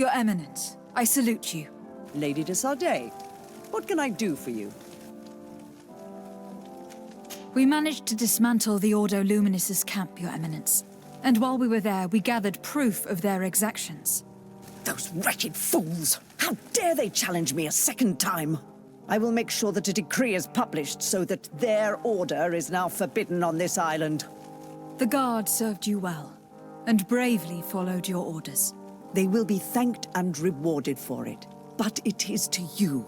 Your Eminence, I salute you. Lady De Sarde, what can I do for you? We managed to dismantle the Ordo Luminis's camp, Your Eminence. And while we were there, we gathered proof of their exactions. Those wretched fools! How dare they challenge me a second time? I will make sure that a decree is published so that their order is now forbidden on this island. The Guard served you well, and bravely followed your orders. They will be thanked and rewarded for it. But it is to you,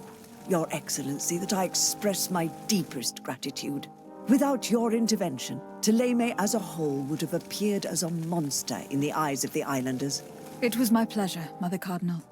Your Excellency, that I express my deepest gratitude. Without your intervention, Teleme as a whole would have appeared as a monster in the eyes of the islanders. It was my pleasure, Mother Cardinal.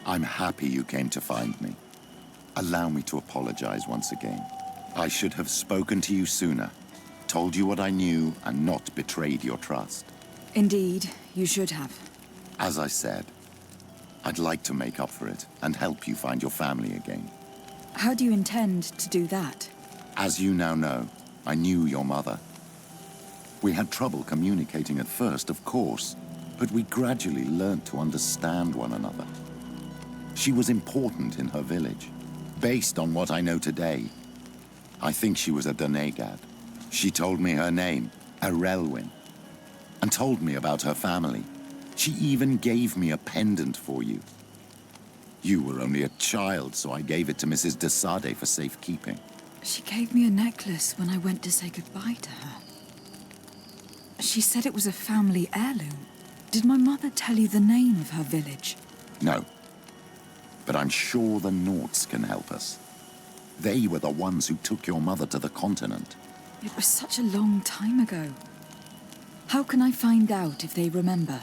I'm happy you came to find me. Allow me to apologize once again. I should have spoken to you sooner, told you what I knew, and not betrayed your trust. Indeed, you should have. As I said, I'd like to make up for it and help you find your family again. How do you intend to do that? As you now know, I knew your mother. We had trouble communicating at first, of course, but we gradually learned to understand one another. She was important in her village. Based on what I know today, I think she was a Donegad. She told me her name, Arelwin, and told me about her family. She even gave me a pendant for you. You were only a child, so I gave it to Mrs. De Sarde for safekeeping. She gave me a necklace when I went to say goodbye to her. She said it was a family heirloom. Did my mother tell you the name of her village? No. But I'm sure the Nauts can help us. They were the ones who took your mother to the continent. It was such a long time ago. How can I find out if they remember?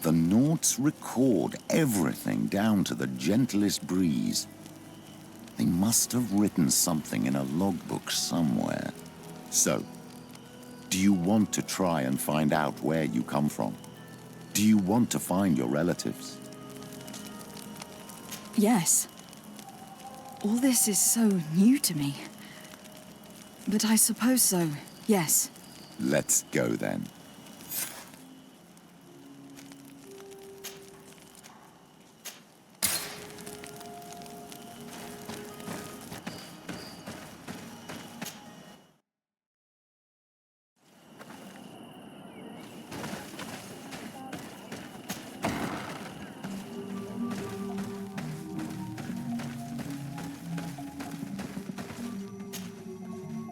The Nauts record everything down to the gentlest breeze. They must have written something in a logbook somewhere. So, do you want to try and find out where you come from? Do you want to find your relatives? Yes. All this is so new to me. But I suppose so, yes. Let's go then.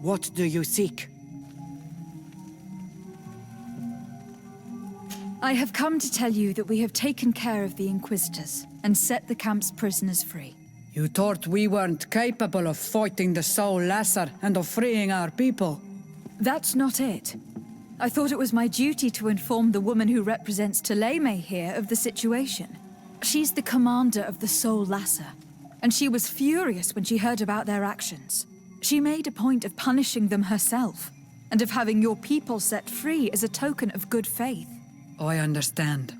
What do you seek? I have come to tell you that we have taken care of the Inquisitors and set the camp's prisoners free. You thought we weren't capable of fighting the Soul Lasser and of freeing our people? That's not it. I thought it was my duty to inform the woman who represents Teleme here of the situation. She's the commander of the Soul Lasser. and she was furious when she heard about their actions. She made a point of punishing them herself, and of having your people set free as a token of good faith. I understand.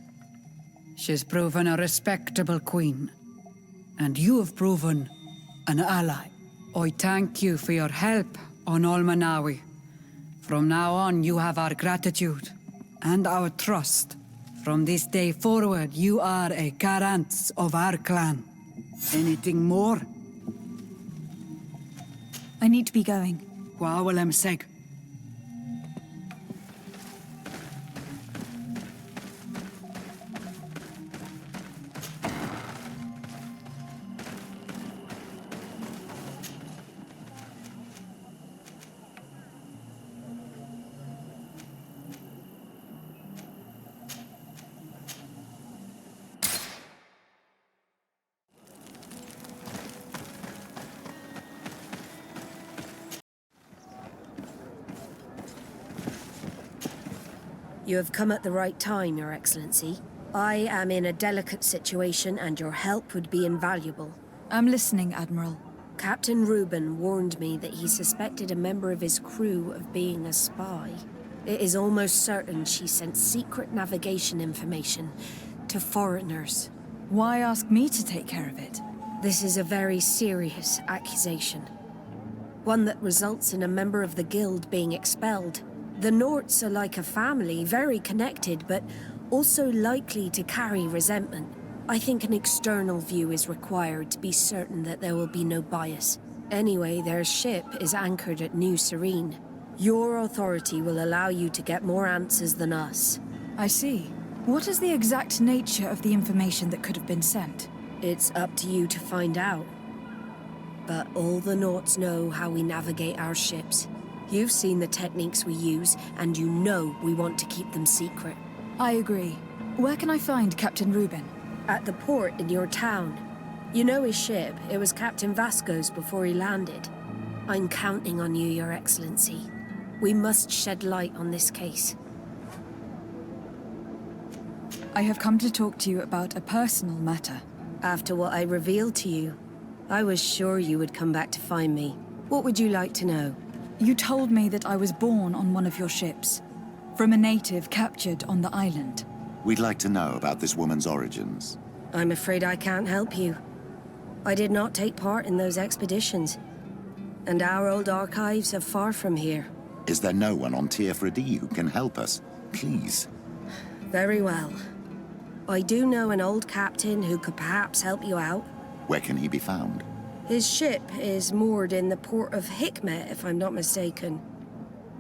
She's proven a respectable queen, and you have proven an ally. I thank you for your help on Olmanawi. From now on, you have our gratitude and our trust. From this day forward, you are a garant of our clan. Anything more? I need to be going. ТЕЛЕМСКИЙ. You have come at the right time, Your Excellency. I am in a delicate situation and your help would be invaluable. I'm listening, Admiral. Captain Reuben warned me that he suspected a member of his crew of being a spy. It is almost certain she sent secret navigation information to foreigners. Why ask me to take care of it? This is a very serious accusation. One that results in a member of the guild being expelled. The Norts are like a family, very connected, but also likely to carry resentment. I think an external view is required to be certain that there will be no bias. Anyway, their ship is anchored at New Serene. Your authority will allow you to get more answers than us. I see. What is the exact nature of the information that could have been sent? It's up to you to find out. But all the Norts know how we navigate our ships. You've seen the techniques we use, and you know we want to keep them secret. I agree. Where can I find Captain Reuben? At the port in your town. You know his ship. It was Captain Vasco's before he landed. I'm counting on you, Your Excellency. We must shed light on this case. I have come to talk to you about a personal matter. After what I revealed to you, I was sure you would come back to find me. What would you like to know? You told me that I was born on one of your ships, from a native captured on the island. We'd like to know about this woman's origins. I'm afraid I can't help you. I did not take part in those expeditions. And our old archives are far from here. Is there no one on TFRD who can help us? Please. Very well. I do know an old captain who could perhaps help you out. Where can he be found? His ship is moored in the port of Hikmet, if I'm not mistaken.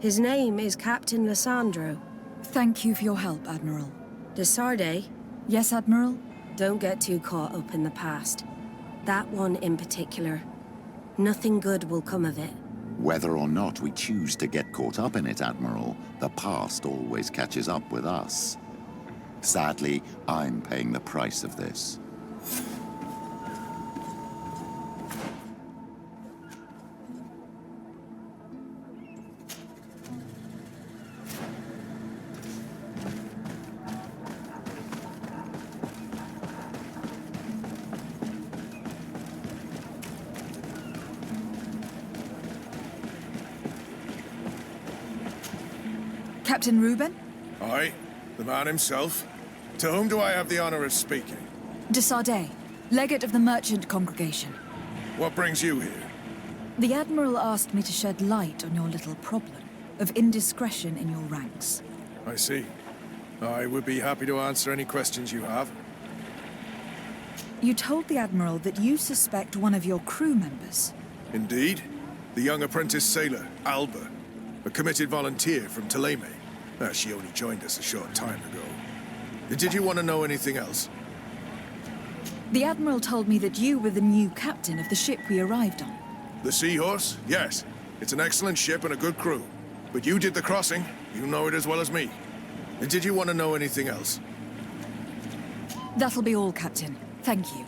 His name is Captain Lissandro. Thank you for your help, Admiral. De Sarde? Yes, Admiral? Don't get too caught up in the past. That one in particular. Nothing good will come of it. Whether or not we choose to get caught up in it, Admiral, the past always catches up with us. Sadly, I'm paying the price of this. Captain Reuben? Aye, the man himself. To whom do I have the honor of speaking? De Sarde, legate of the merchant congregation. What brings you here? The Admiral asked me to shed light on your little problem of indiscretion in your ranks. I see. I would be happy to answer any questions you have. You told the Admiral that you suspect one of your crew members. Indeed. The young apprentice sailor, Alba. A committed volunteer from ТЕЛЕМСКИЙ. She only joined us a short time ago. Did you want to know anything else? The Admiral told me that you were the new captain of the ship we arrived on. The Seahorse? Yes. It's an excellent ship and a good crew. But you did the crossing. You know it as well as me. Did you want to know anything else? That'll be all, Captain. Thank you.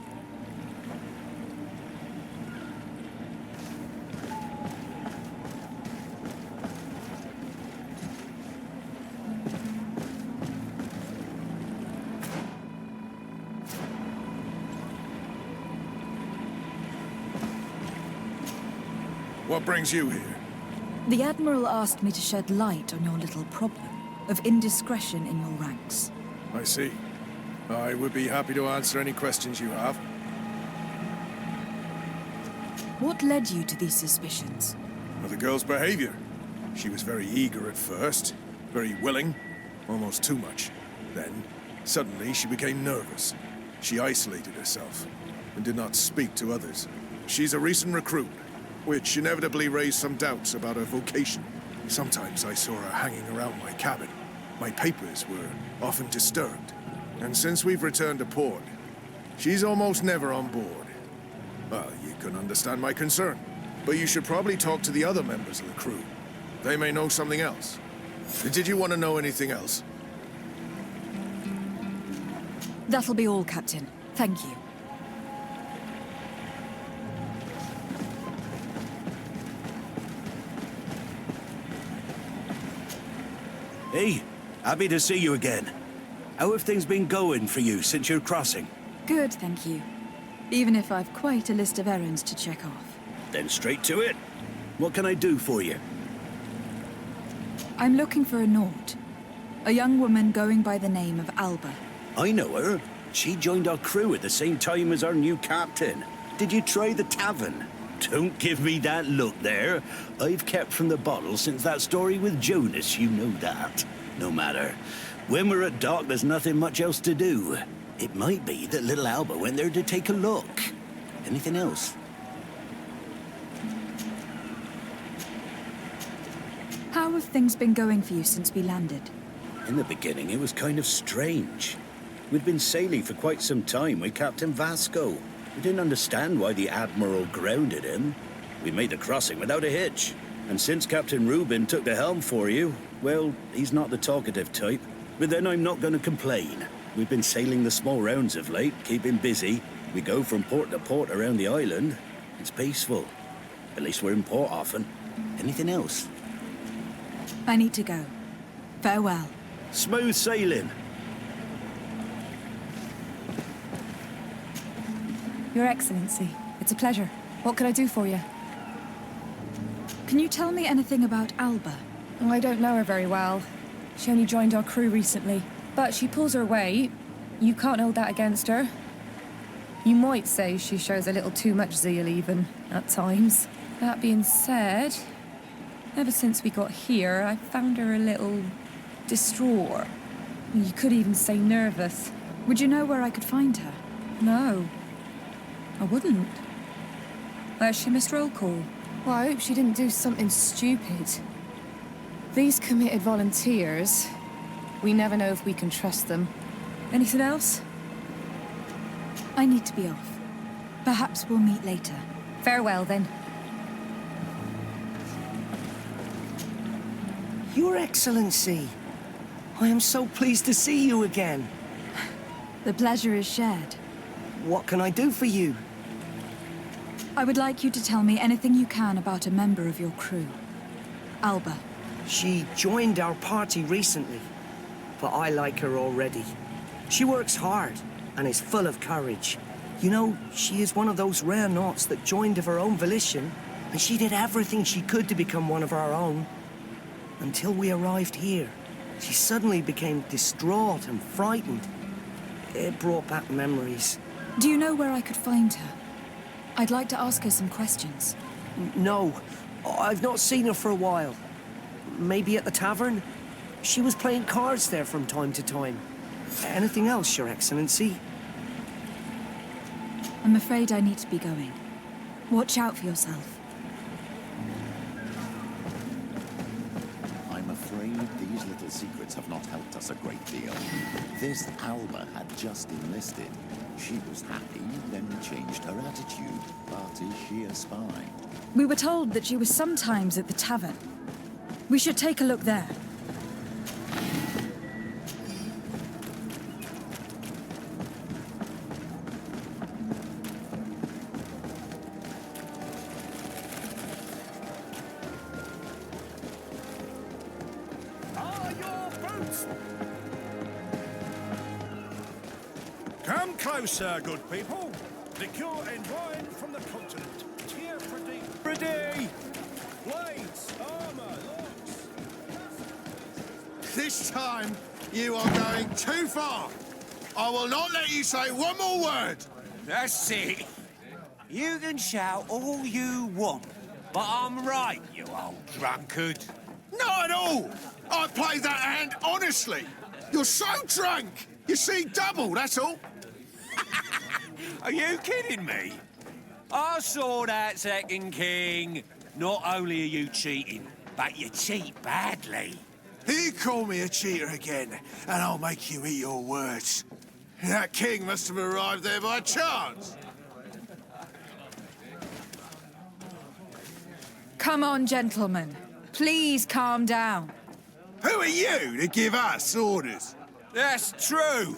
What brings you here? The Admiral asked me to shed light on your little problem of indiscretion in your ranks. I see. I would be happy to answer any questions you have. What led you to these suspicions? Well, the girl's behavior. She was very eager at first, very willing, almost too much. Then, suddenly, she became nervous. She isolated herself and did not speak to others. She's a recent recruit, which inevitably raised some doubts about her vocation. Sometimes I saw her hanging around my cabin. My papers were often disturbed. And since we've returned to port, she's almost never on board. Well, you can understand my concern, but you should probably talk to the other members of the crew. They may know something else. Did you want to know anything else? That'll be all, Captain. Thank you. Hey, happy to see you again. How have things been going for you since your crossing? Good, thank you. Even if I've quite a list of errands to check off. Then straight to it. What can I do for you? I'm looking for a Naut. A young woman going by the name of Alba. I know her. She joined our crew at the same time as our new captain. Did you try the tavern? Don't give me that look there. I've kept from the bottle since that story with Jonas, you know that. No matter. When we're at dock, there's nothing much else to do. It might be that little Alba went there to take a look. Anything else? How have things been going for you since we landed? In the beginning, it was kind of strange. We'd been sailing for quite some time with Captain Vasco. We didn't understand why the Admiral grounded him. We made the crossing without a hitch. And since Captain Rubin took the helm for you, well, he's not the talkative type. But then I'm not going to complain. We've been sailing the small rounds of late, keeping busy. We go from port to port around the island. It's peaceful. At least we're in port often. Anything else? I need to go. Farewell. Smooth sailing. Your Excellency, it's a pleasure. What can I do for you? Can you tell me anything about Alba? Oh, I don't know her very well. She only joined our crew recently. But she pulls her weight. You can't hold that against her. You might say she shows a little too much zeal even, at times. That being said, ever since we got here, I found her a little distraught. You could even say nervous. Would you know where I could find her? No, I wouldn't. She missed roll call. Well, I hope she didn't do something stupid. These committed volunteers, we never know if we can trust them. Anything else? I need to be off. Perhaps we'll meet later. Farewell, then. Your Excellency, I am so pleased to see you again. The pleasure is shared. What can I do for you? I would like you to tell me anything you can about a member of your crew. Alba. She joined our party recently, but I like her already. She works hard and is full of courage. You know, she is one of those rare Nauts that joined of her own volition, and she did everything she could to become one of our own. Until we arrived here, she suddenly became distraught and frightened. It brought back memories. Do you know where I could find her? I'd like to ask her some questions. No, I've not seen her for a while. Maybe at the tavern? She was playing cards there from time to time. Anything else, Your Excellency? I'm afraid I need to be going. Watch out for yourself. I'm afraid these little secrets have not helped us a great deal. This Alba had just enlisted. She was happy, then changed her attitude. But is she a spy? We were told that she was sometimes at the tavern. We should take a look there. Come closer, good people. Liqueur and wine from the continent. Here, pretty. Pretty! This time, you are going too far. I will not let you say one more word. That's it. You can shout all you want, but I'm right, you old drunkard. Not at all. I played that hand honestly. You're so drunk. You see double, that's all. Are you kidding me? I saw that second king. Not only are you cheating, but you cheat badly. You call me a cheater again, and I'll make you eat your words. That king must have arrived there by chance. Come on, gentlemen. Please calm down. Who are you to give us orders? That's true.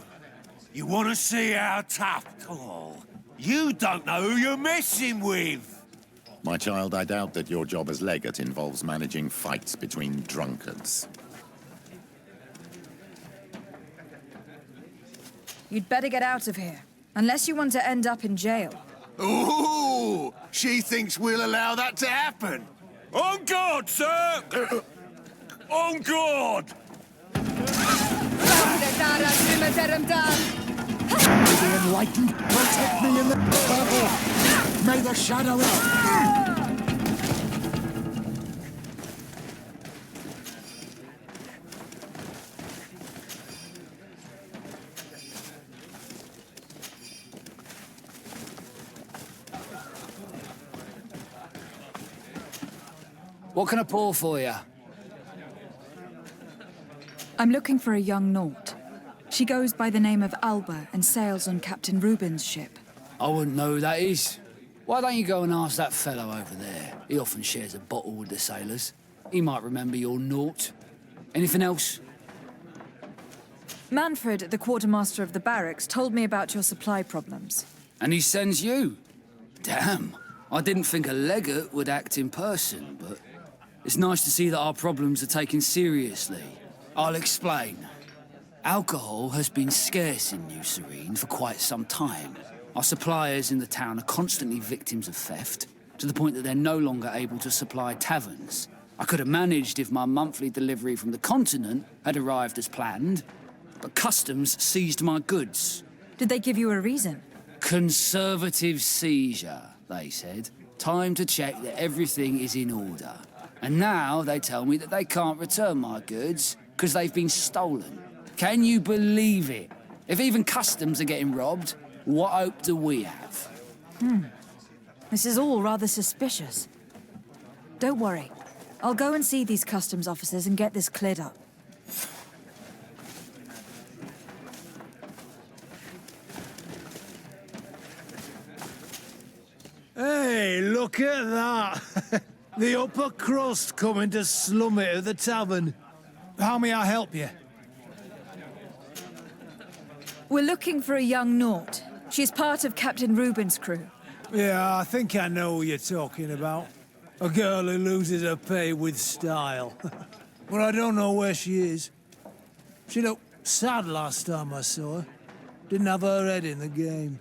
You want to see how tough? Oh, you don't know who you're messing with. My child, I doubt that your job as legate involves managing fights between drunkards. You'd better get out of here, unless you want to end up in jail. Ooh, she thinks we'll allow that to happen. On guard, sir! On guard! May the enlightened protect me in the battle! May the shadow out! What can I pour for you? I'm looking for a young Naut. She goes by the name of Alba and sails on Captain Reuben's ship. I wouldn't know who that is. Why don't you go and ask that fellow over there? He often shares a bottle with the sailors. He might remember your Naut. Anything else? Manfred, the quartermaster of the barracks, told me about your supply problems. And he sends you? Damn. I didn't think a legate would act in person, but it's nice to see that our problems are taken seriously. I'll explain. Alcohol has been scarce in New Serene for quite some time. Our suppliers in the town are constantly victims of theft, to the point that they're no longer able to supply taverns. I could have managed if my monthly delivery from the continent had arrived as planned, but customs seized my goods. Did they give you a reason? Conservative seizure, they said. Time to check that everything is in order. And now they tell me that they can't return my goods because they've been stolen. Can you believe it? If even customs are getting robbed, what hope do we have? This is all rather suspicious. Don't worry. I'll go and see these customs officers and get this cleared up. Hey, look at that! The upper crust coming to slum it at the tavern. How may I help you? We're looking for a young Naut. She's part of Captain Reuben's crew. Yeah, I think I know what you're talking about. A girl who loses her pay with style. But I don't know where she is. She looked sad last time I saw her. Didn't have her head in the game.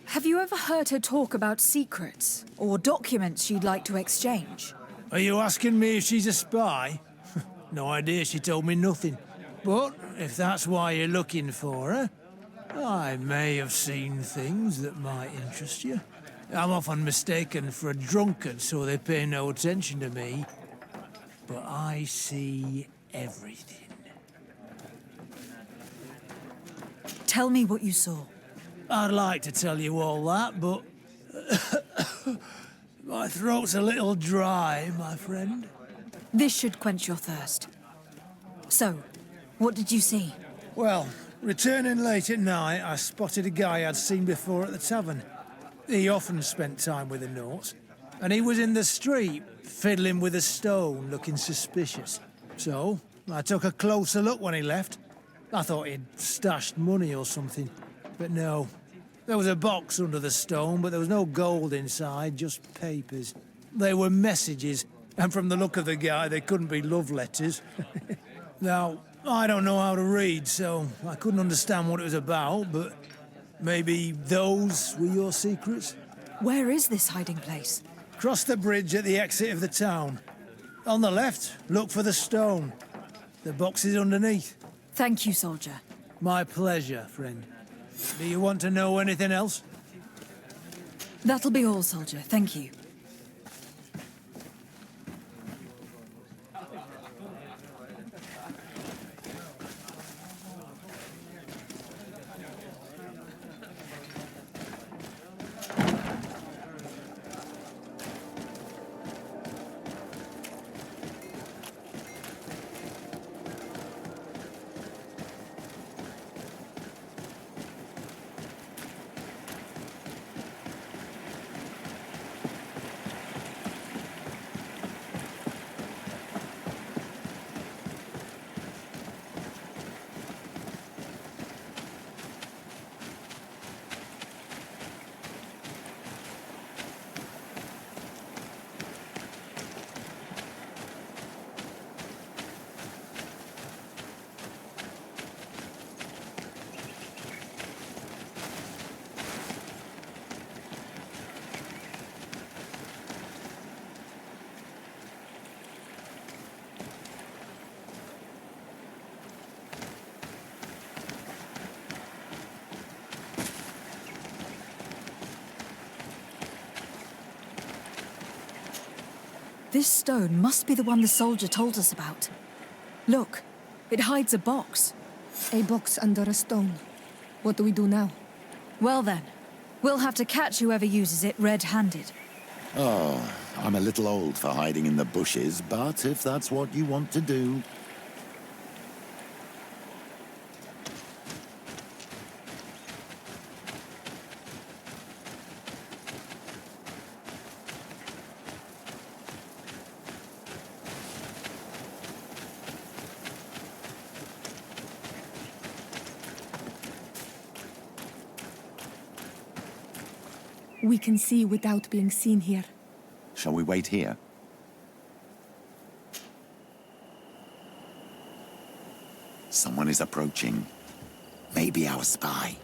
Have you ever heard her talk about secrets or documents she'd like to exchange? Are you asking me if she's a spy? No idea, she told me nothing. But if that's why you're looking for her, I may have seen things that might interest you. I'm often mistaken for a drunkard, so they pay no attention to me. But I see everything. Tell me what you saw. I'd like to tell you all that, but... my throat's a little dry, my friend. This should quench your thirst. So, what did you see? Well, returning late at night, I spotted a guy I'd seen before at the tavern. He often spent time with the Nauts, and he was in the street, fiddling with a stone, looking suspicious. So, I took a closer look when he left. I thought he'd stashed money or something, but no. There was a box under the stone, but there was no gold inside, just papers. They were messages, and from the look of the guy, they couldn't be love letters. Now, I don't know how to read, so I couldn't understand what it was about, but maybe those were your secrets? Where is this hiding place? Cross the bridge at the exit of the town. On the left, look for the stone. The box is underneath. Thank you, soldier. My pleasure, friend. Do you want to know anything else? That'll be all, soldier. Thank you. This stone must be the one the soldier told us about. Look, it hides a box. A box under a stone. What do we do now? Well then, we'll have to catch whoever uses it red-handed. Oh, I'm a little old for hiding in the bushes, but if that's what you want to do... We can see without being seen here. Shall we wait here? Someone is approaching. Maybe our spy.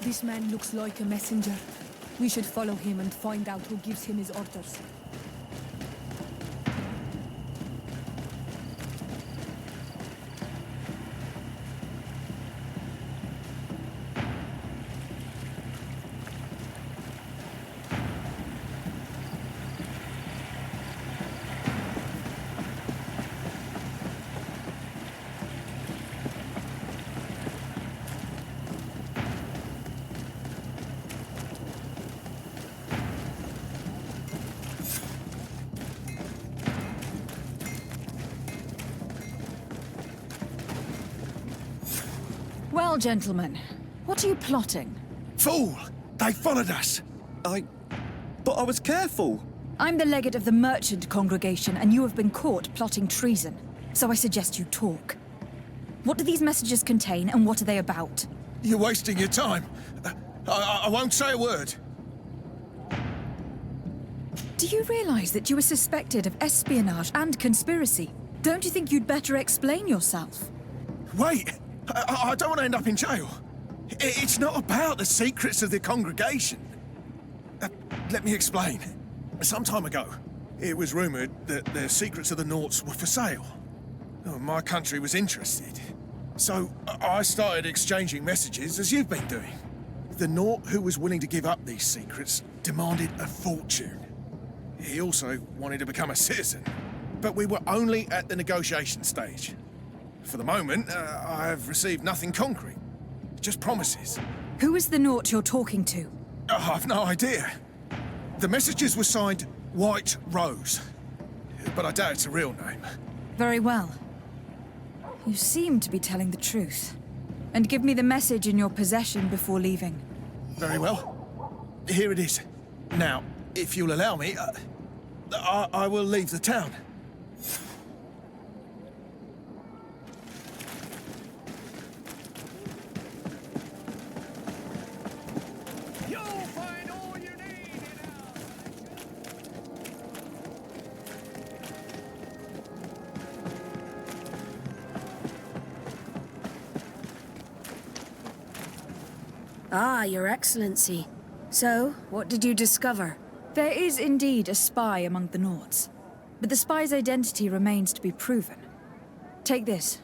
This man looks like a messenger. We should follow him and find out who gives him his orders. Well, gentlemen, what are you plotting? Fool! They followed us! But I was careful! I'm the legate of the merchant congregation, and you have been caught plotting treason. So I suggest you talk. What do these messages contain, and what are they about? You're wasting your time. I won't say a word. Do you realize that you are suspected of espionage and conspiracy? Don't you think you'd better explain yourself? Wait! I don't want to end up in jail. It's not about the secrets of the congregation. Let me explain. Some time ago, it was rumoured that the secrets of the Naughts were for sale. My country was interested. So I started exchanging messages as you've been doing. The Naught who was willing to give up these secrets demanded a fortune. He also wanted to become a citizen. But we were only at the negotiation stage. For the moment, I have received nothing concrete. Just promises. Who is the Naught you're talking to? I've no idea. The messages were signed White Rose. But I doubt it's a real name. Very well. You seem to be telling the truth. And give me the message in your possession before leaving. Very well. Here it is. Now, if you'll allow me, I will leave the town. Ah, Your Excellency. So, what did you discover? There is indeed a spy among the Nords, but the spy's identity remains to be proven. Take this.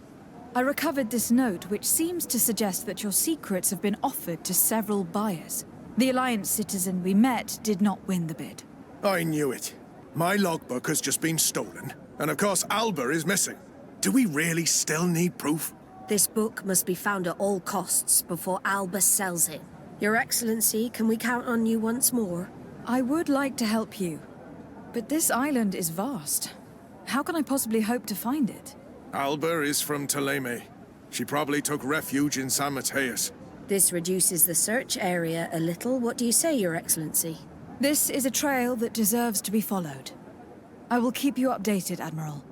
I recovered this note, which seems to suggest that your secrets have been offered to several buyers. The Alliance citizen we met did not win the bid. I knew it. My logbook has just been stolen, and of course Alba is missing. Do we really still need proof? This book must be found at all costs before Alba sells it. Your Excellency, can we count on you once more? I would like to help you, but this island is vast. How can I possibly hope to find it? Alba is from Teleme. She probably took refuge in San-Mateus. This reduces the search area a little. What do you say, Your Excellency? This is a trail that deserves to be followed. I will keep you updated, Admiral.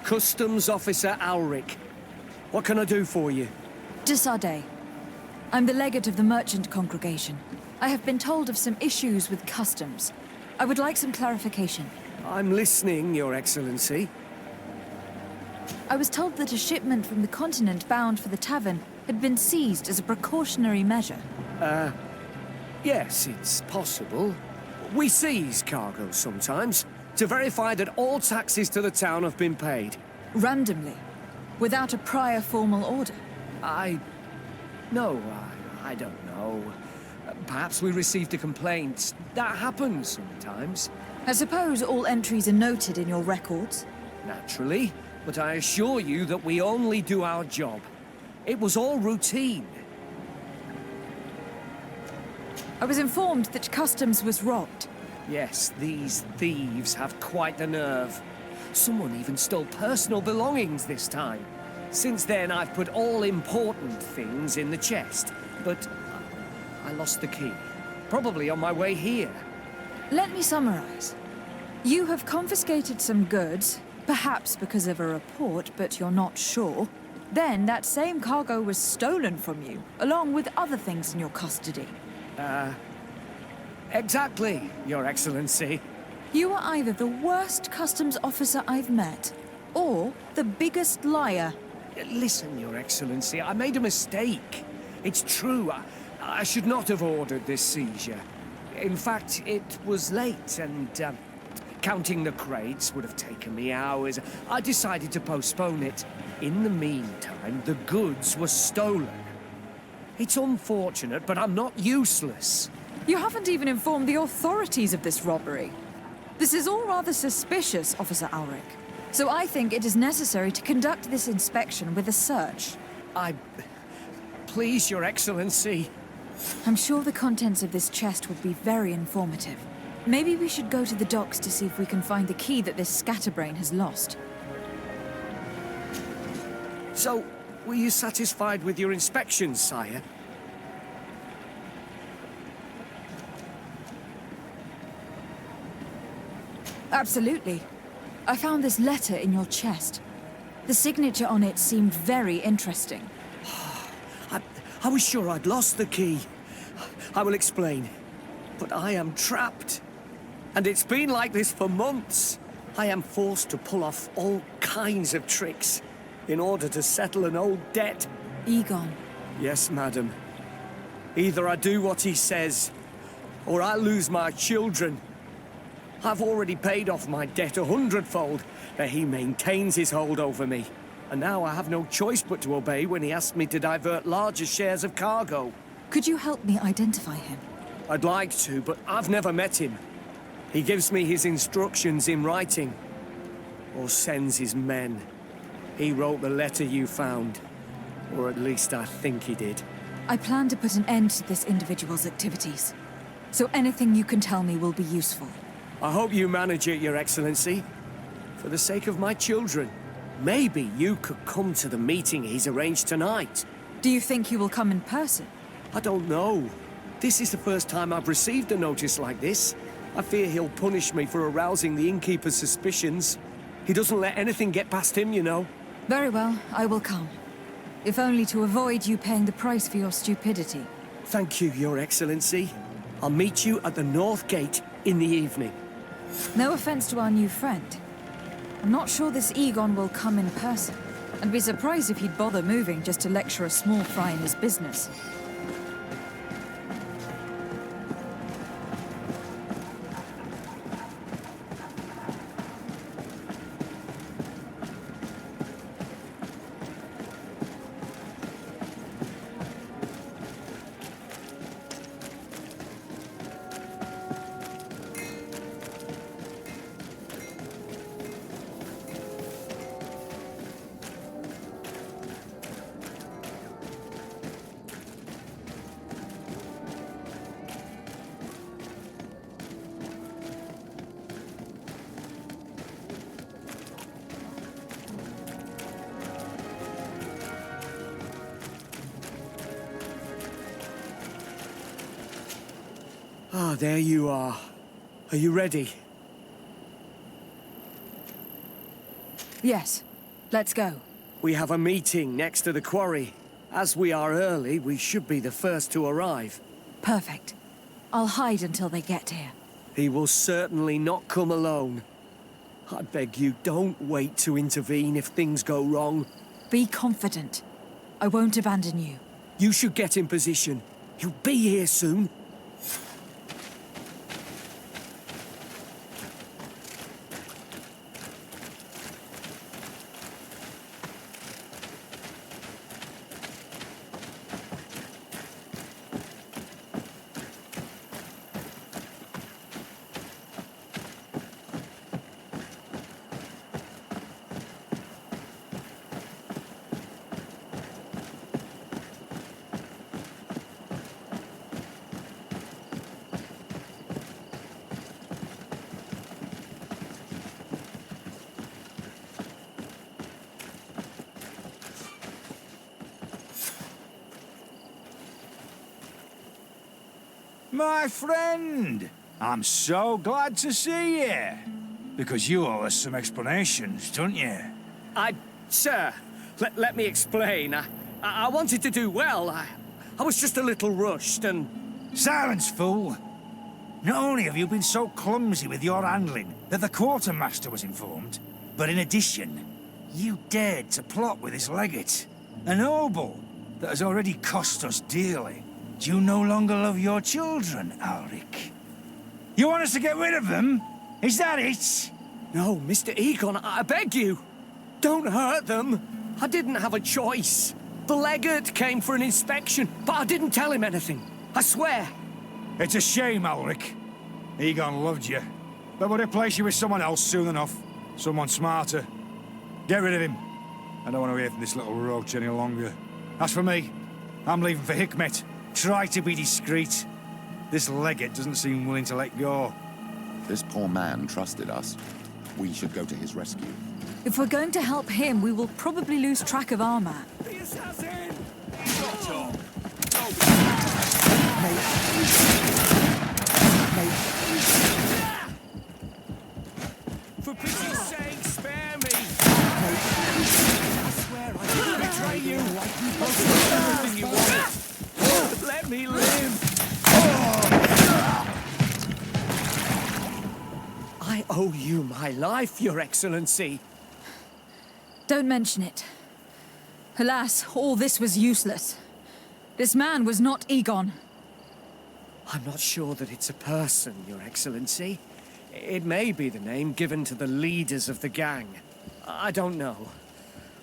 Customs Officer Alric. What can I do for you? De Sade. I'm the legate of the merchant congregation. I have been told of some issues with customs. I would like some clarification. I'm listening, Your Excellency. I was told that a shipment from the continent bound for the tavern had been seized as a precautionary measure. Yes, it's possible. We seize cargo sometimes, to verify that all taxes to the town have been paid. Randomly? Without a prior formal order? No, I don't know. Perhaps we received a complaint. That happens sometimes. I suppose all entries are noted in your records? Naturally, but I assure you that we only do our job. It was all routine. I was informed that customs was robbed. Yes, these thieves have quite the nerve. Someone even stole personal belongings this time. Since then, I've put all important things in the chest, but I lost the key. Probably on my way here. Let me summarize. You have confiscated some goods, perhaps because of a report, but you're not sure. Then that same cargo was stolen from you, along with other things in your custody. Exactly, Your Excellency. You are either the worst customs officer I've met, or the biggest liar. Listen, Your Excellency, I made a mistake. It's true, I should not have ordered this seizure. In fact, it was late, and counting the crates would have taken me hours. I decided to postpone it. In the meantime, the goods were stolen. It's unfortunate, but I'm not useless. You haven't even informed the authorities of this robbery. This is all rather suspicious, Officer Alric. So I think it is necessary to conduct this inspection with a search. Please, Your Excellency. I'm sure the contents of this chest would be very informative. Maybe we should go to the docks to see if we can find the key that this scatterbrain has lost. So, were you satisfied with your inspection, sire? Absolutely. I found this letter in your chest. The signature on it seemed very interesting. I was sure I'd lost the key. I will explain. But I am trapped. And it's been like this for months. I am forced to pull off all kinds of tricks in order to settle an old debt. Egon. Yes, madam. Either I do what he says, or I lose my children. I've already paid off my debt 100-fold, but he maintains his hold over me. And now I have no choice but to obey when he asks me to divert larger shares of cargo. Could you help me identify him? I'd like to, but I've never met him. He gives me his instructions in writing, or sends his men. He wrote the letter you found, or at least I think he did. I plan to put an end to this individual's activities, so anything you can tell me will be useful. I hope you manage it, Your Excellency. For the sake of my children, maybe you could come to the meeting he's arranged tonight. Do you think he will come in person? I don't know. This is the first time I've received a notice like this. I fear he'll punish me for arousing the innkeeper's suspicions. He doesn't let anything get past him, you know. Very well, I will come. If only to avoid you paying the price for your stupidity. Thank you, Your Excellency. I'll meet you at the North Gate in the evening. No offense to our new friend. I'm not sure this Egon will come in person. I'd be surprised if he'd bother moving just to lecture a small fry in his business. Ah, there you are. Are you ready? Yes. Let's go. We have a meeting next to the quarry. As we are early, we should be the first to arrive. Perfect. I'll hide until they get here. He will certainly not come alone. I beg you, don't wait to intervene if things go wrong. Be confident. I won't abandon you. You should get in position. He'll be here soon. My friend, I'm so glad to see you. Because you owe us some explanations, don't you? Sir, let me explain. I wanted to do well. I was just a little rushed and... Silence, fool! Not only have you been so clumsy with your handling that the quartermaster was informed, but in addition, you dared to plot with this legate, a noble that has already cost us dearly. Do you no longer love your children, Ulrich? You want us to get rid of them? Is that it? No, Mr. Egon, I beg you. Don't hurt them. I didn't have a choice. The legate came for an inspection, but I didn't tell him anything. I swear. It's a shame, Ulrich. Egon loved you, but would replace you with someone else soon enough. Someone smarter. Get rid of him. I don't want to hear from this little roach any longer. As for me, I'm leaving for Hikmet. Try to be discreet. This legate doesn't seem willing to let go. This poor man trusted us. We should go to his rescue. If we're going to help him, we will probably lose track of our man. The assassin! For pity's sake, spare me! I swear I didn't betray you. I'll do everything you want. Let me live! I owe you my life, Your Excellency. Don't mention it. Alas, all this was useless. This man was not Egon. I'm not sure that it's a person, Your Excellency. It may be the name given to the leaders of the gang. I don't know.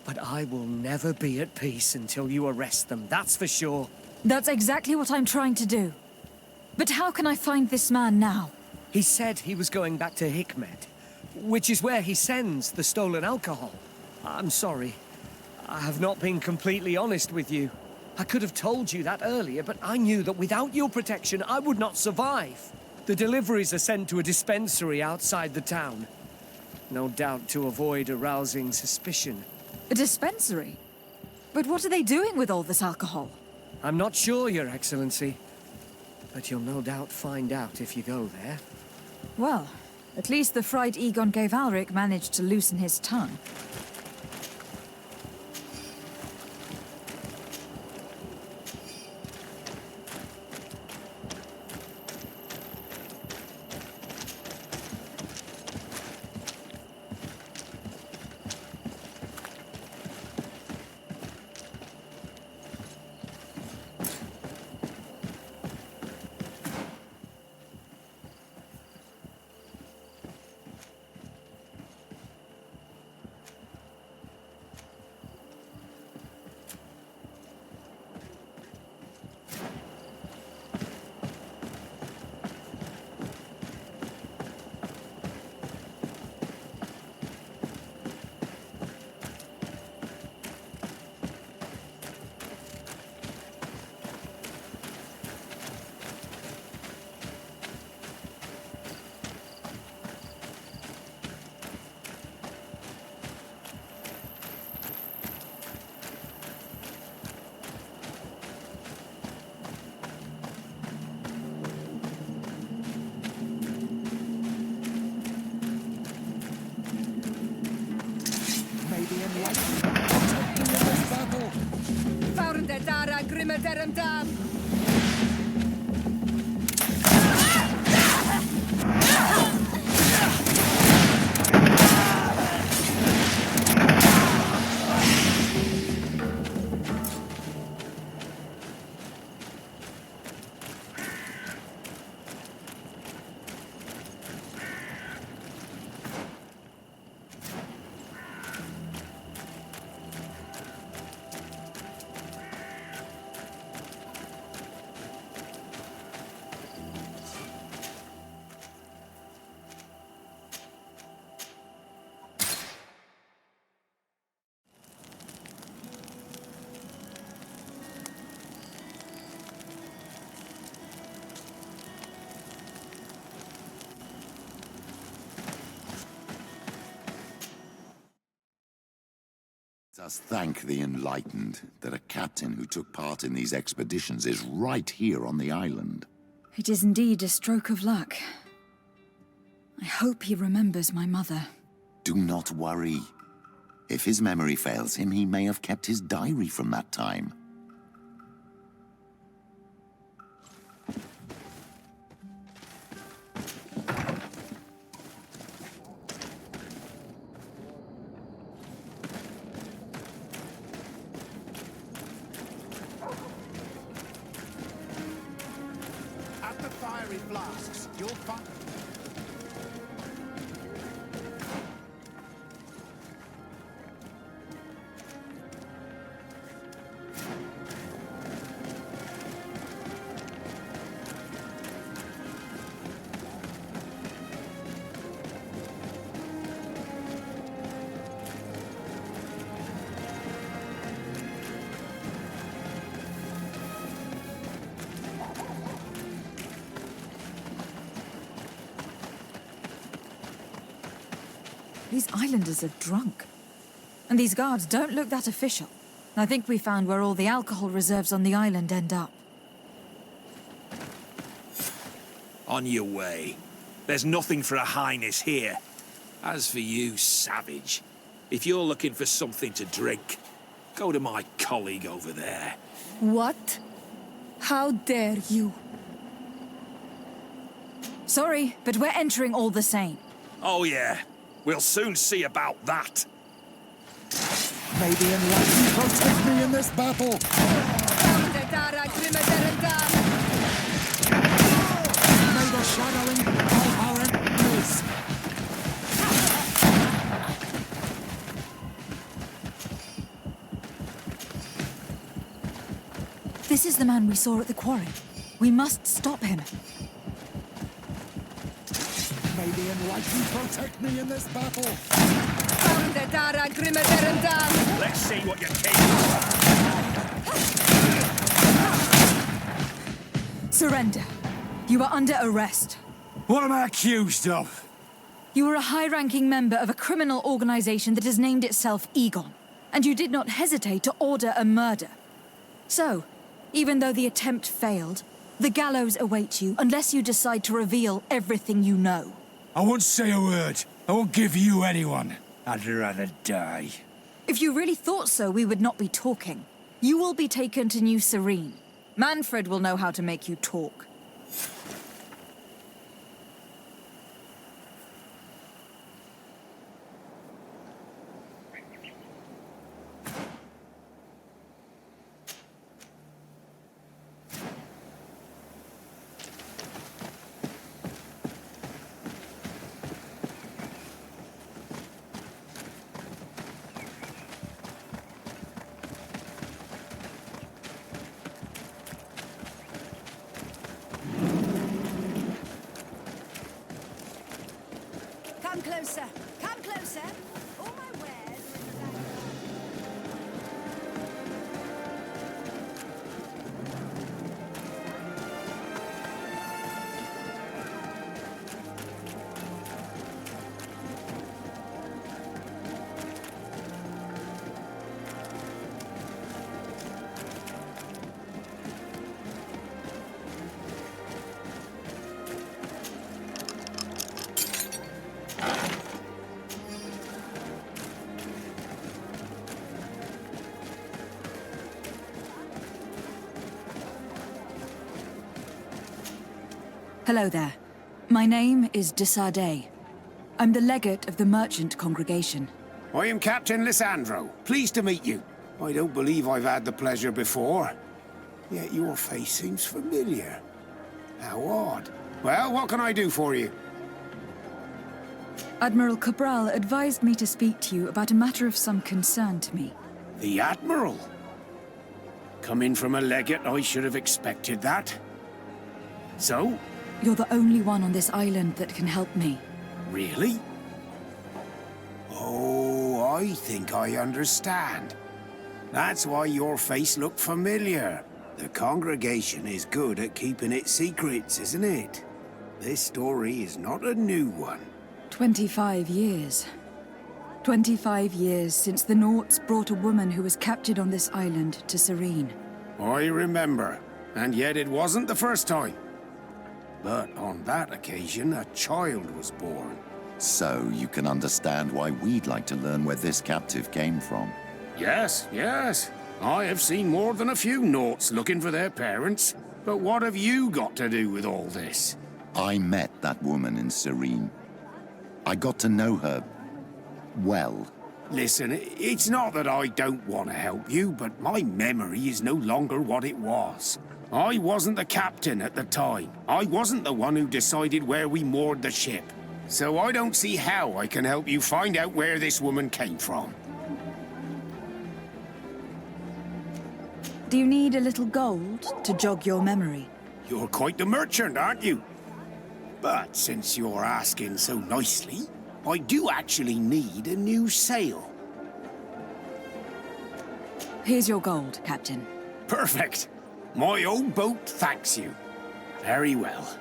But I will never be at peace until you arrest them, that's for sure. That's exactly what I'm trying to do. But how can I find this man now? He said he was going back to Hikmet, which is where he sends the stolen alcohol. I'm sorry. I have not been completely honest with you. I could have told you that earlier, but I knew that without your protection, I would not survive. The deliveries are sent to a dispensary outside the town. No doubt to avoid arousing suspicion. A dispensary? But what are they doing with all this alcohol? I'm not sure, Your Excellency. But you'll no doubt find out if you go there. Well, at least the fright Egon gave Alric managed to loosen his tongue. Let us thank the enlightened that a captain who took part in these expeditions is right here on the island. It is indeed a stroke of luck. I hope he remembers my mother. Do not worry. If his memory fails him, he may have kept his diary from that time. Flasks, you'll find... These islanders are drunk. And these guards don't look that official. I think we found where all the alcohol reserves on the island end up. On your way. There's nothing for a highness here. As for you, savage, if you're looking for something to drink, go to my colleague over there. What? How dare you? Sorry, but we're entering all the same. Oh yeah. We'll soon see about that. May the enlightened protect me in this battle! May the shadowing of our enemies! This is the man we saw at the quarry. We must stop him. May the enlightened protect me in this battle! Let's see what you're capable of. Surrender. You are under arrest. What am I accused of? You were a high-ranking member of a criminal organization that has named itself Egon, and you did not hesitate to order a murder. So, even though the attempt failed, the gallows awaits you unless you decide to reveal everything you know. I won't say a word. I won't give you anyone. I'd rather die. If you really thought so, we would not be talking. You will be taken to New Serene. Manfred will know how to make you talk. Come closer. Come closer. All my wares are in the back. Hello there. My name is De Sarde. I'm the legate of the merchant congregation. I am Captain Lysandro. Pleased to meet you. I don't believe I've had the pleasure before. Yet your face seems familiar. How odd. Well, what can I do for you? Admiral Kabral advised me to speak to you about a matter of some concern to me. The Admiral? Coming from a legate, I should have expected that. So? You're the only one on this island that can help me. Really? Oh, I think I understand. That's why your face looked familiar. The congregation is good at keeping its secrets, isn't it? This story is not a new one. 25 years. 25 years since the Nauts brought a woman who was captured on this island to Serene. I remember, and yet it wasn't the first time. But on that occasion, a child was born. So you can understand why we'd like to learn where this captive came from. Yes, yes. I have seen more than a few Nauts looking for their parents. But what have you got to do with all this? I met that woman in Serene. I got to know her well. Listen, it's not that I don't want to help you, but my memory is no longer what it was. I wasn't the captain at the time. I wasn't the one who decided where we moored the ship. So I don't see how I can help you find out where this woman came from. Do you need a little gold to jog your memory? You're quite the merchant, aren't you? But since you're asking so nicely, I do actually need a new sail. Here's your gold, Captain. Perfect. My old boat thanks you. Very well.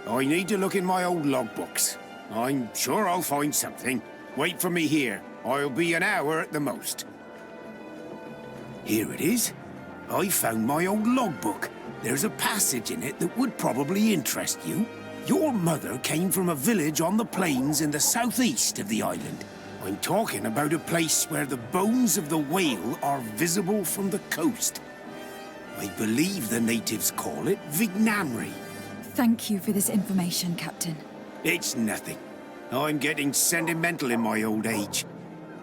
I need to look in my old logbooks. I'm sure I'll find something. Wait for me here. I'll be an hour at the most. Here it is. I found my old logbook. There's a passage in it that would probably interest you. Your mother came from a village on the plains in the southeast of the island. I'm talking about a place where the bones of the whale are visible from the coast. I believe the natives call it Vignamri. Thank you for this information, Captain. It's nothing. I'm getting sentimental in my old age.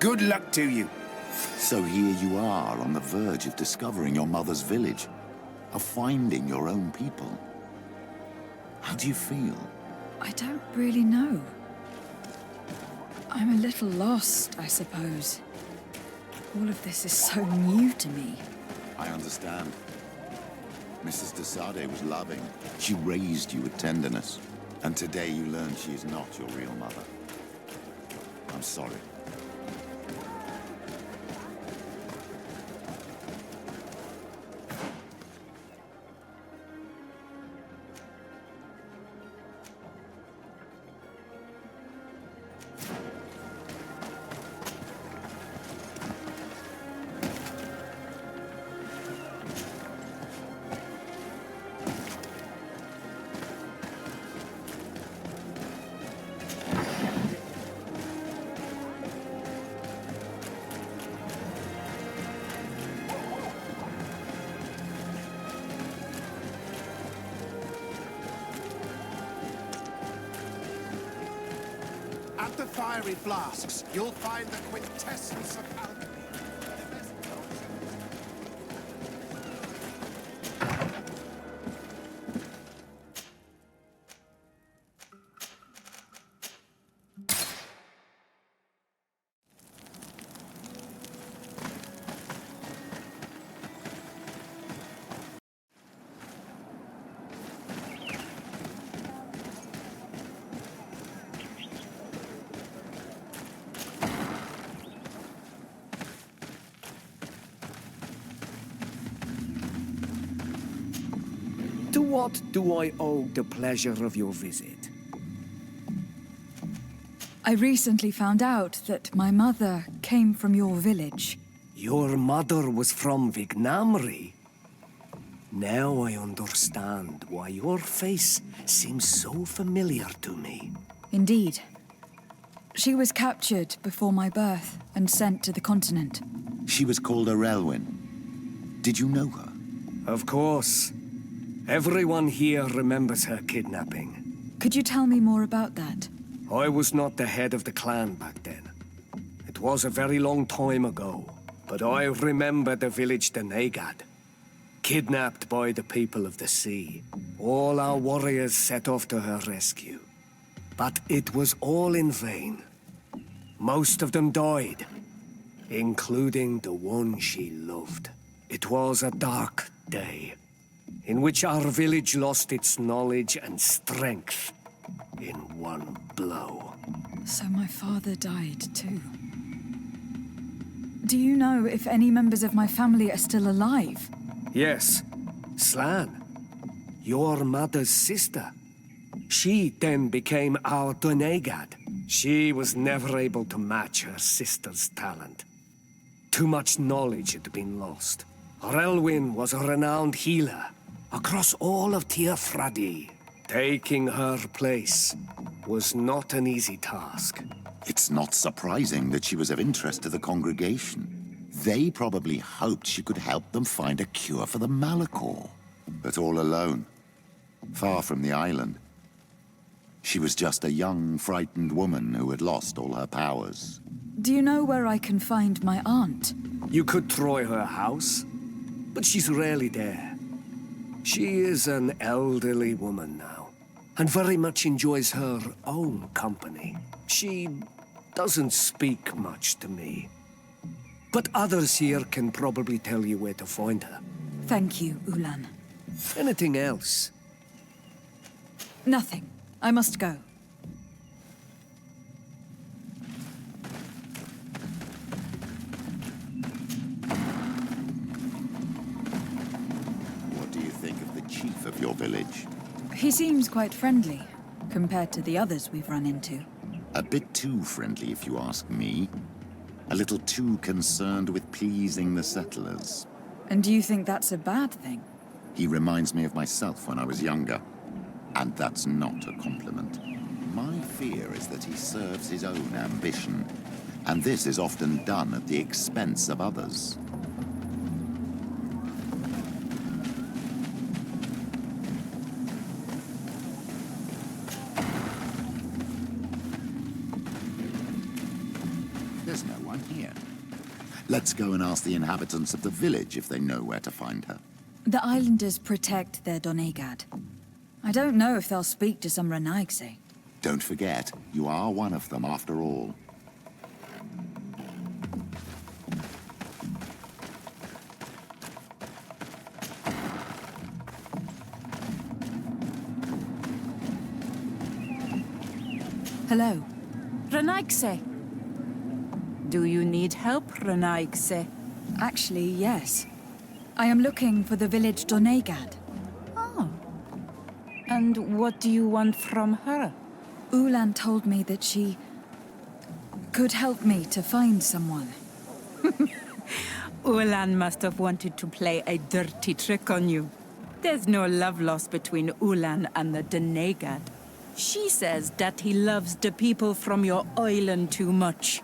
Good luck to you. So here you are on the verge of discovering your mother's village, of finding your own people. How do you feel? I don't really know. I'm a little lost, I suppose. All of this is so new to me. I understand. Mrs. De Sarde was loving. She raised you with tenderness. And today you learn she is not your real mother. I'm sorry. fiery flasks, you'll find the quintessence of alchemy. To what do I owe the pleasure of your visit? I recently found out that my mother came from your village. Your mother was from Vignamri? Now I understand why your face seems so familiar to me. Indeed. She was captured before my birth and sent to the continent. She was called Arelwyn. Did you know her? Of course. Everyone here remembers her kidnapping. Could you tell me more about that? I was not the head of the clan back then. It was a very long time ago, but I remember the village Denegad. Kidnapped by the people of the sea. All our warriors set off to her rescue. But it was all in vain. Most of them died, including the one she loved. It was a dark day, in which our village lost its knowledge and strength in one blow. So my father died too. Do you know if any members of my family are still alive? Yes, Slan, your mother's sister. She then became our Donegad. She was never able to match her sister's talent. Too much knowledge had been lost. Relwyn was a renowned healer across all of Teofradi. Taking her place was not an easy task. It's not surprising that she was of interest to the congregation. They probably hoped she could help them find a cure for the Malachor. But all alone, far from the island. She was just a young, frightened woman who had lost all her powers. Do you know where I can find my aunt? You could try her house, but she's rarely there. She is an elderly woman now, and very much enjoys her own company. She doesn't speak much to me. But others here can probably tell you where to find her. Thank you, Ulan. Anything else? Nothing. I must go. What do you think of the chief of your village? He seems quite friendly, compared to the others we've run into. A bit too friendly, if you ask me. A little too concerned with pleasing the settlers. And do you think that's a bad thing? He reminds me of myself when I was younger. And that's not a compliment. My fear is that he serves his own ambition. And this is often done at the expense of others. There's no one here. Let's go and ask the inhabitants of the village if they know where to find her. The islanders protect their Donegad. I don't know if they'll speak to some Renaigse. Don't forget, you are one of them after all. Hello. Renaigse. Do you need help, Renaigse? Actually, yes. I am looking for the village Donegad. Oh. And what do you want from her? Ulan told me that she could help me to find someone. Ulan must have wanted to play a dirty trick on you. There's no love lost between Ulan and the Donegad. She says that he loves the people from your island too much.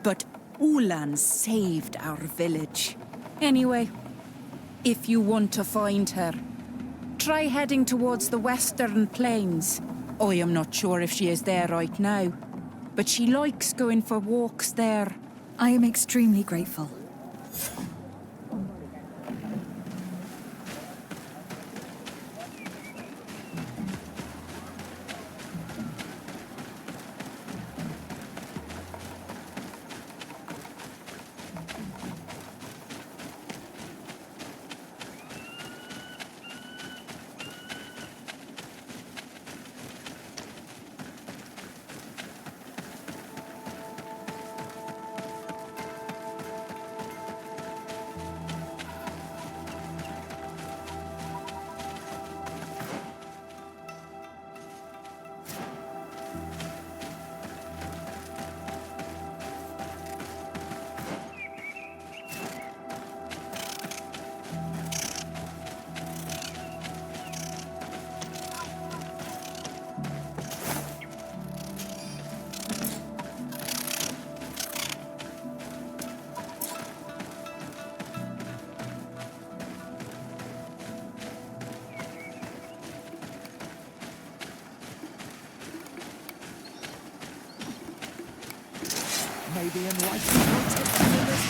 But Ulan saved our village. Anyway, if you want to find her, try heading towards the western plains. I am not sure if she is there right now. but she likes going for walks there. I am extremely grateful. May the enlightened protect you in this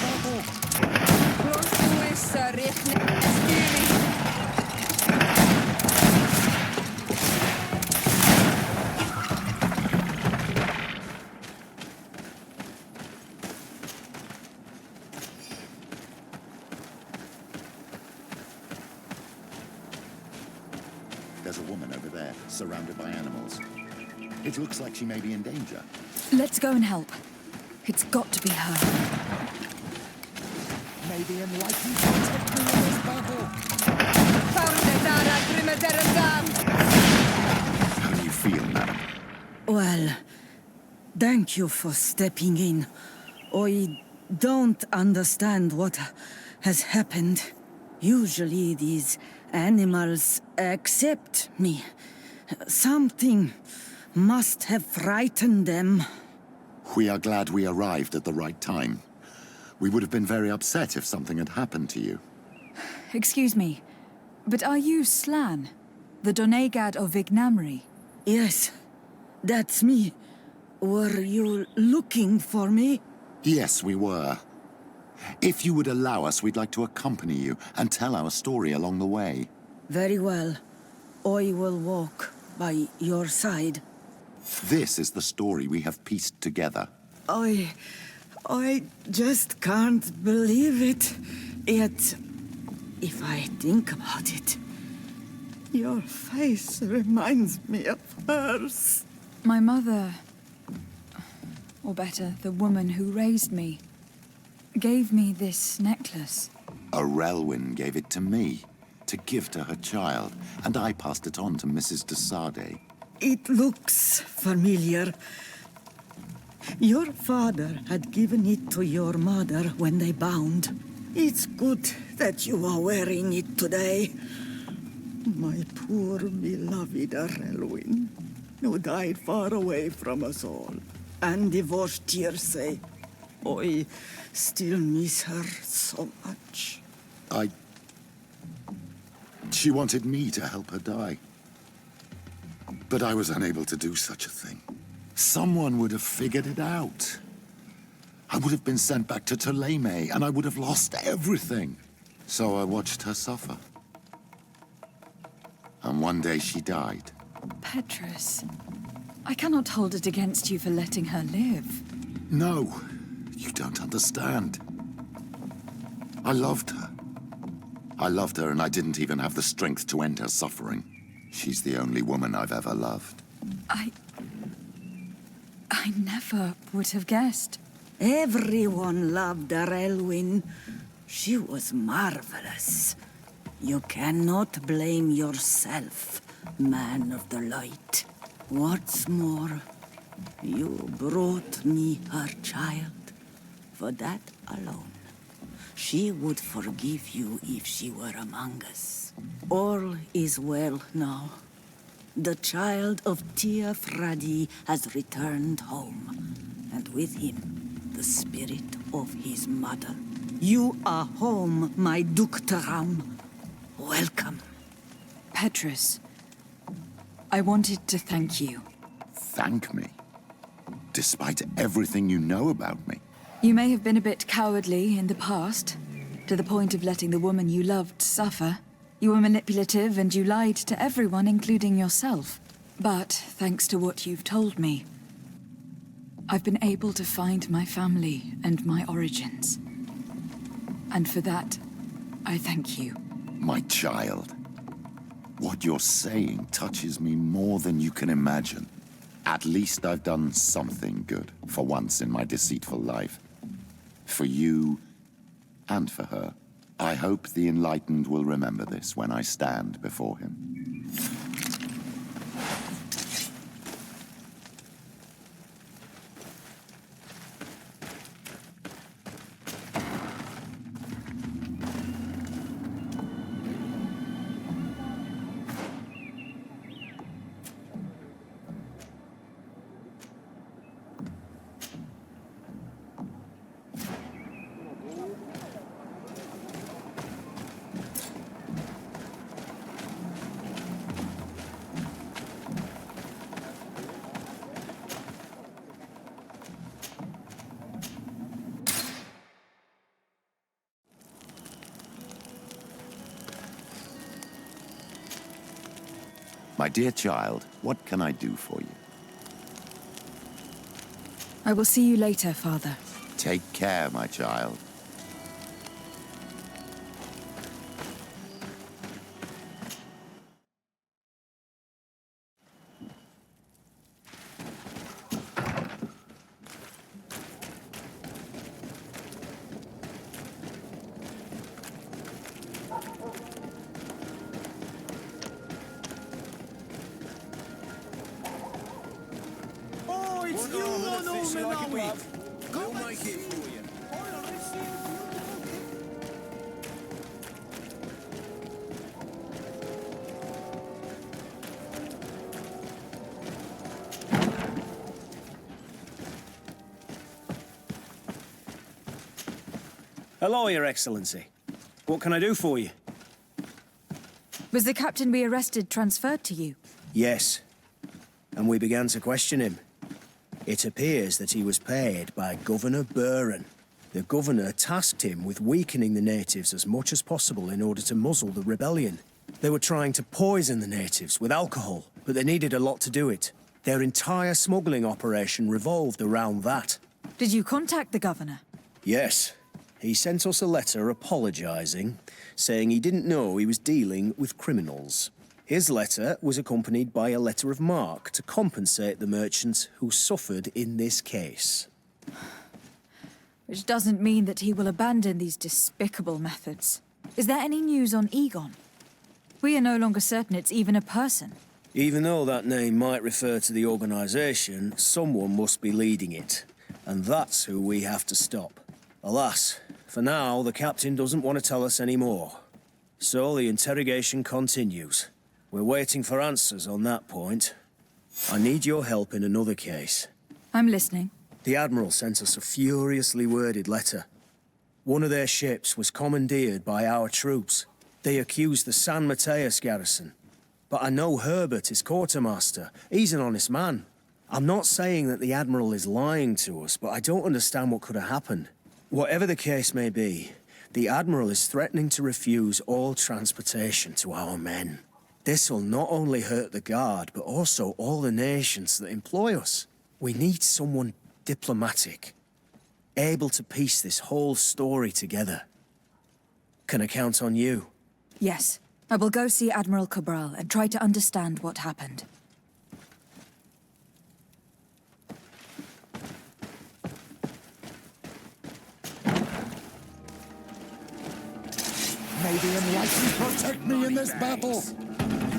There's a woman over there, surrounded by animals. It looks like she may be in danger. Let's go and help. It's got to be her. May the enlightened protect me in this battle. How do you feel, madam? Well, thank you for stepping in. I don't understand what has happened. Usually these animals accept me. Something must have frightened them. We are glad we arrived at the right time. We would have been very upset if something had happened to you. Excuse me, but are you Slan, the Donegad of Vignamri? Yes, that's me. Were you looking for me? Yes, we were. If you would allow us, we'd like to accompany you and tell our story along the way. Very well. I will walk by your side. This is the story we have pieced together. I just can't believe it. Yet, if I think about it, your face reminds me of hers. My mother, or better, the woman who raised me, gave me this necklace. A Relwyn gave it to me, to give to her child, and I passed it on to Mrs. De Sade. It looks familiar. Your father had given it to your mother when they bound. It's good that you are wearing it today. My poor beloved Relwyn, who died far away from us all, and divorced Tirce. I still miss her so much. She wanted me to help her die. But I was unable to do such a thing. Someone would have figured it out. I would have been sent back to Ptolemy, and I would have lost everything. So I watched her suffer. And one day she died. Petrus, I cannot hold it against you for letting her live. No, you don't understand. I loved her. I loved her, and I didn't even have the strength to end her suffering. She's the only woman I've ever loved. I never would have guessed. Everyone loved Relwyn. She was marvelous. You cannot blame yourself, man of the light. What's more, you brought me her child. For that alone, she would forgive you if she were among us. All is well now. The child of Tia Fradi has returned home, and with him, the spirit of his mother. You are home, my Duktaram. Welcome. Petrus, I wanted to thank you. Thank me? despite everything you know about me. You may have been a bit cowardly in the past, to the point of letting the woman you loved suffer. You were manipulative and you lied to everyone, including yourself. But thanks to what you've told me, I've been able to find my family and my origins. And for that, I thank you. My child, what you're saying touches me more than you can imagine. At least I've done something good for once in my deceitful life. For you and for her. I hope the enlightened will remember this when I stand before him. My dear child, what can I do for you? I will see you later, Father. Take care, my child. Hello, Your Excellency. What can I do for you? Was the captain we arrested transferred to you? Yes. And we began to question him. It appears that he was paid by Governor Buren. The governor tasked him with weakening the natives as much as possible in order to muzzle the rebellion. They were trying to poison the natives with alcohol, but they needed a lot to do it. Their entire smuggling operation revolved around that. Did you contact the governor? Yes. He sent us a letter apologising, saying he didn't know he was dealing with criminals. His letter was accompanied by a letter of marque to compensate the merchants who suffered in this case. Which doesn't mean that he will abandon these despicable methods. Is there any news on Egon? We are no longer certain it's even a person. Even though that name might refer to the organisation, someone must be leading it. And that's who we have to stop. Alas, for now, the captain doesn't want to tell us any more. So the interrogation continues. We're waiting for answers on that point. I need your help in another case. I'm listening. The Admiral sent us a furiously worded letter. One of their ships was commandeered by our troops. They accused the San-Matteus garrison. But I know Herbert is quartermaster. He's an honest man. I'm not saying that the Admiral is lying to us, but I don't understand what could have happened. Whatever the case may be, the Admiral is threatening to refuse all transportation to our men. This will not only hurt the Guard, but also all the nations that employ us. We need someone diplomatic, able to piece this whole story together. Can I count on you? Yes. I will go see Admiral Kabral and try to understand what happened. May the enlightened protect me in this battle.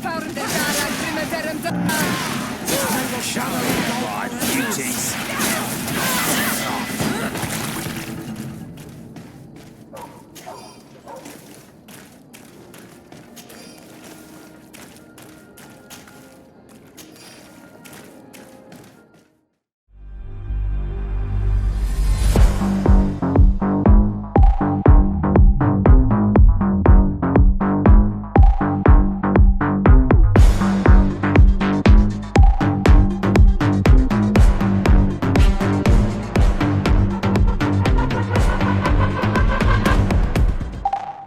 May the shadow of our beauties